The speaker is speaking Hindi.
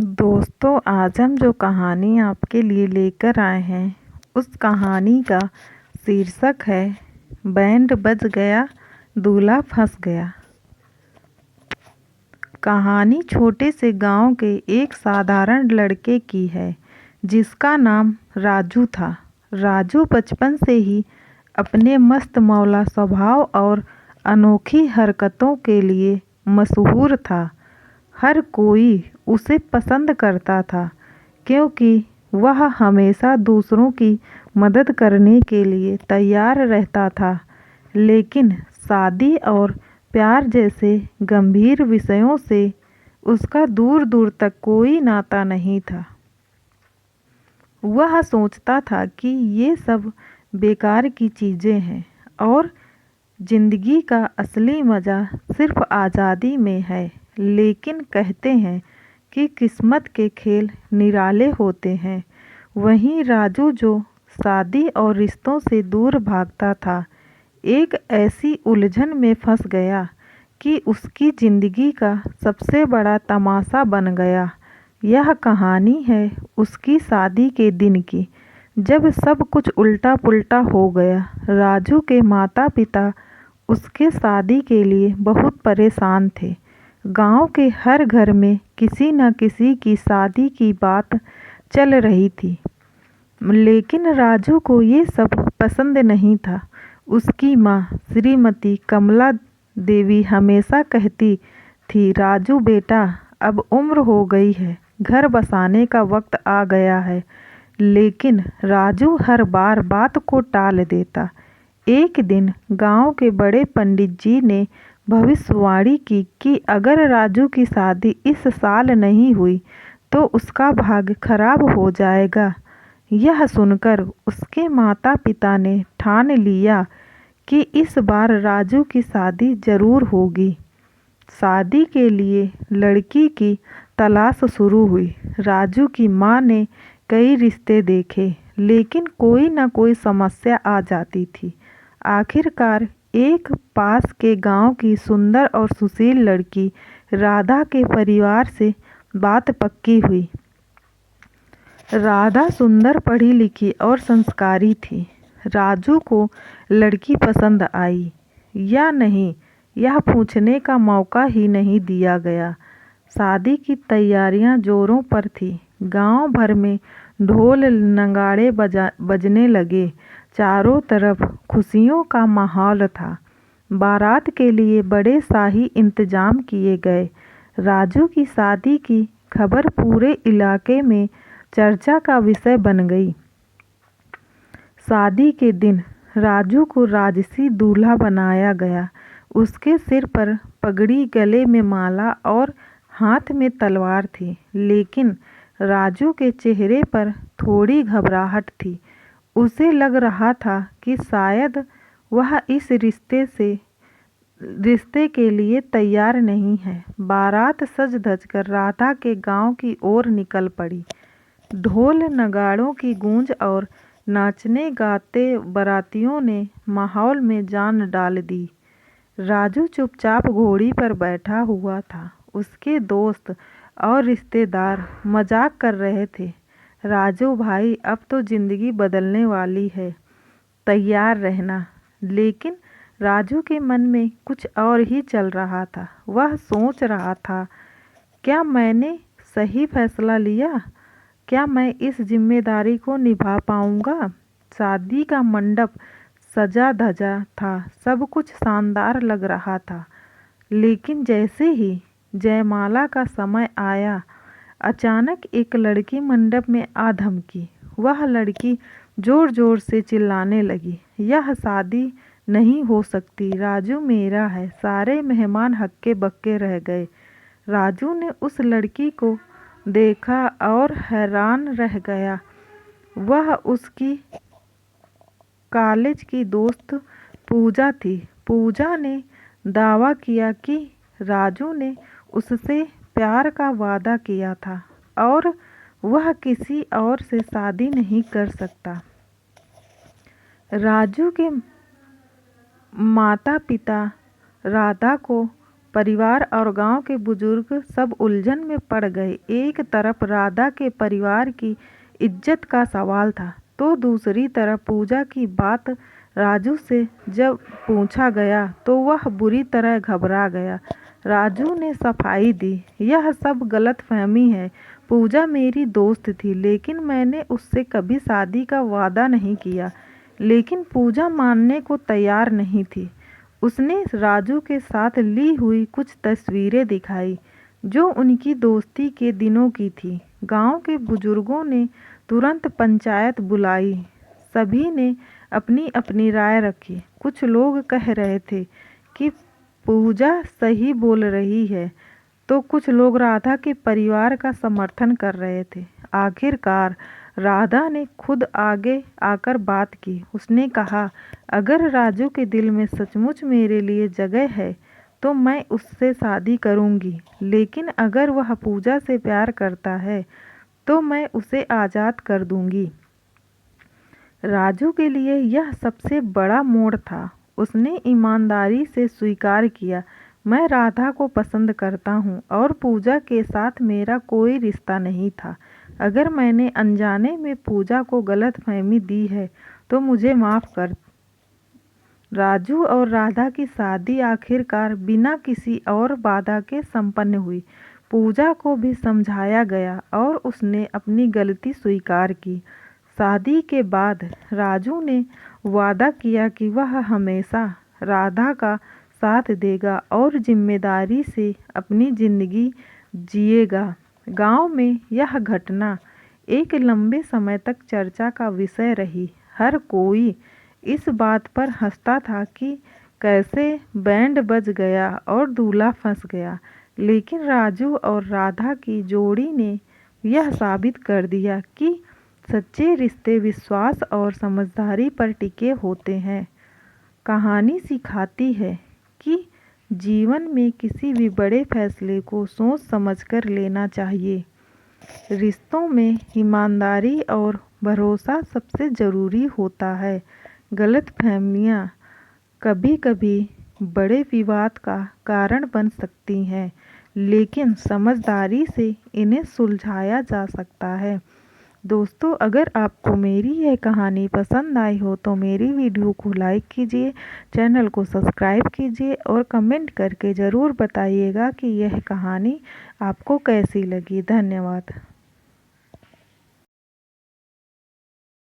दोस्तों, आज हम जो कहानी आपके लिए लेकर आए हैं उस कहानी का शीर्षक है बैंड बज गया, दूल्हा फंस गया। कहानी छोटे से गांव के एक साधारण लड़के की है जिसका नाम राजू था। राजू बचपन से ही अपने मस्त मौला स्वभाव और अनोखी हरकतों के लिए मशहूर था। हर कोई उसे पसंद करता था क्योंकि वह हमेशा दूसरों की मदद करने के लिए तैयार रहता था। लेकिन शादी और प्यार जैसे गंभीर विषयों से उसका दूर दूर तक कोई नाता नहीं था। वह सोचता था कि ये सब बेकार की चीज़ें हैं और जिंदगी का असली मज़ा सिर्फ आज़ादी में है। लेकिन कहते हैं कि किस्मत के खेल निराले होते हैं। वहीं राजू, जो शादी और रिश्तों से दूर भागता था, एक ऐसी उलझन में फंस गया कि उसकी जिंदगी का सबसे बड़ा तमाशा बन गया। यह कहानी है उसकी शादी के दिन की, जब सब कुछ उल्टा पुल्टा हो गया। राजू के माता पिता उसके शादी के लिए बहुत परेशान थे। गांव के हर घर में किसी न किसी की शादी की बात चल रही थी, लेकिन राजू को ये सब पसंद नहीं था। उसकी माँ श्रीमती कमला देवी हमेशा कहती थी, राजू बेटा, अब उम्र हो गई है, घर बसाने का वक्त आ गया है। लेकिन राजू हर बार बात को टाल देता। एक दिन गांव के बड़े पंडित जी ने भविष्यवाणी की कि अगर राजू की शादी इस साल नहीं हुई तो उसका भाग्य खराब हो जाएगा। यह सुनकर उसके माता पिता ने ठान लिया कि इस बार राजू की शादी जरूर होगी। शादी के लिए लड़की की तलाश शुरू हुई। राजू की माँ ने कई रिश्ते देखे, लेकिन कोई न कोई समस्या आ जाती थी। आखिरकार एक पास के गांव की सुंदर और सुशील लड़की राधा के परिवार से बात पक्की हुई। राधा सुंदर, पढ़ी लिखी और संस्कारी थी। राजू को लड़की पसंद आई या नहीं, यह पूछने का मौका ही नहीं दिया गया। शादी की तैयारियां जोरों पर थी। गांव भर में ढोल नगाड़े बजने लगे। चारों तरफ खुशियों का माहौल था। बारात के लिए बड़े शाही इंतजाम किए गए। राजू की शादी की खबर पूरे इलाके में चर्चा का विषय बन गई। शादी के दिन राजू को राजसी दूल्हा बनाया गया। उसके सिर पर पगड़ी, गले में माला और हाथ में तलवार थी। लेकिन राजू के चेहरे पर थोड़ी घबराहट थी। उसे लग रहा था कि शायद वह इस रिश्ते के लिए तैयार नहीं है। बारात सज धज कर राधा के गांव की ओर निकल पड़ी। ढोल नगाड़ों की गूंज और नाचने गाते बारातियों ने माहौल में जान डाल दी। राजू चुपचाप घोड़ी पर बैठा हुआ था। उसके दोस्त और रिश्तेदार मजाक कर रहे थे, राजू भाई, अब तो जिंदगी बदलने वाली है, तैयार रहना। लेकिन राजू के मन में कुछ और ही चल रहा था। वह सोच रहा था, क्या मैंने सही फैसला लिया? क्या मैं इस जिम्मेदारी को निभा पाऊंगा? शादी का मंडप सजा धजा था, सब कुछ शानदार लग रहा था। लेकिन जैसे ही जयमाला का समय आया, अचानक एक लड़की मंडप में आ धमकी। वह लड़की जोर जोर से चिल्लाने लगी, यह शादी नहीं हो सकती, राजू मेरा है। सारे मेहमान हक्के बक्के रह गए। राजू ने उस लड़की को देखा और हैरान रह गया। वह उसकी कॉलेज की दोस्त पूजा थी। पूजा ने दावा किया कि राजू ने उससे प्यार का वादा किया था और वह किसी और से शादी नहीं कर सकता। राजू के माता पिता राधा को परिवार और गांव के बुजुर्ग सब उलझन में पड़ गए। एक तरफ राधा के परिवार की इज्जत का सवाल था, तो दूसरी तरफ पूजा की बात राजू से जब पूछा गया तो वह बुरी तरह घबरा गया। राजू ने सफाई दी, यह सब गलतफहमी है। पूजा मेरी दोस्त थी, लेकिन मैंने उससे कभी शादी का वादा नहीं किया। लेकिन पूजा मानने को तैयार नहीं थी। उसने राजू के साथ ली हुई कुछ तस्वीरें दिखाई जो उनकी दोस्ती के दिनों की थी। गांव के बुजुर्गों ने तुरंत पंचायत बुलाई। सभी ने अपनी अपनी राय रखी। कुछ लोग कह रहे थे कि पूजा सही बोल रही है, तो कुछ लोग राधा के परिवार का समर्थन कर रहे थे। आखिरकार राधा ने खुद आगे आकर बात की। उसने कहा, अगर राजू के दिल में सचमुच मेरे लिए जगह है तो मैं उससे शादी करूंगी, लेकिन अगर वह पूजा से प्यार करता है तो मैं उसे आज़ाद कर दूंगी। राजू के लिए यह सबसे बड़ा मोड़ था। उसने ईमानदारी से स्वीकार किया, मैं राधा को पसंद करता हूँ और पूजा के साथ मेरा कोई रिश्ता नहीं था। अगर मैंने अनजाने में पूजा को गलतफहमी दी है तो मुझे माफ़ कर। राजू और राधा की शादी आखिरकार बिना किसी और बाधा के संपन्न हुई। पूजा को भी समझाया गया और उसने अपनी गलती स्वीकार की। शादी के बाद राजू ने वादा किया कि वह हमेशा राधा का साथ देगा और जिम्मेदारी से अपनी जिंदगी जिएगा। गांव में यह घटना एक लंबे समय तक चर्चा का विषय रही। हर कोई इस बात पर हंसता था कि कैसे बैंड बज गया और दूल्हा फंस गया, लेकिन राजू और राधा की जोड़ी ने यह साबित कर दिया कि सच्चे रिश्ते विश्वास और समझदारी पर टिके होते हैं। कहानी सिखाती है कि जीवन में किसी भी बड़े फैसले को सोच समझकर लेना चाहिए। रिश्तों में ईमानदारी और भरोसा सबसे ज़रूरी होता है। गलतफहमियां कभी-कभी बड़े विवाद का कारण बन सकती हैं, लेकिन समझदारी से इन्हें सुलझाया जा सकता है। दोस्तों, अगर आपको मेरी यह कहानी पसंद आई हो तो मेरी वीडियो को लाइक कीजिए, चैनल को सब्सक्राइब कीजिए और कमेंट करके ज़रूर बताइएगा कि यह कहानी आपको कैसी लगी। धन्यवाद।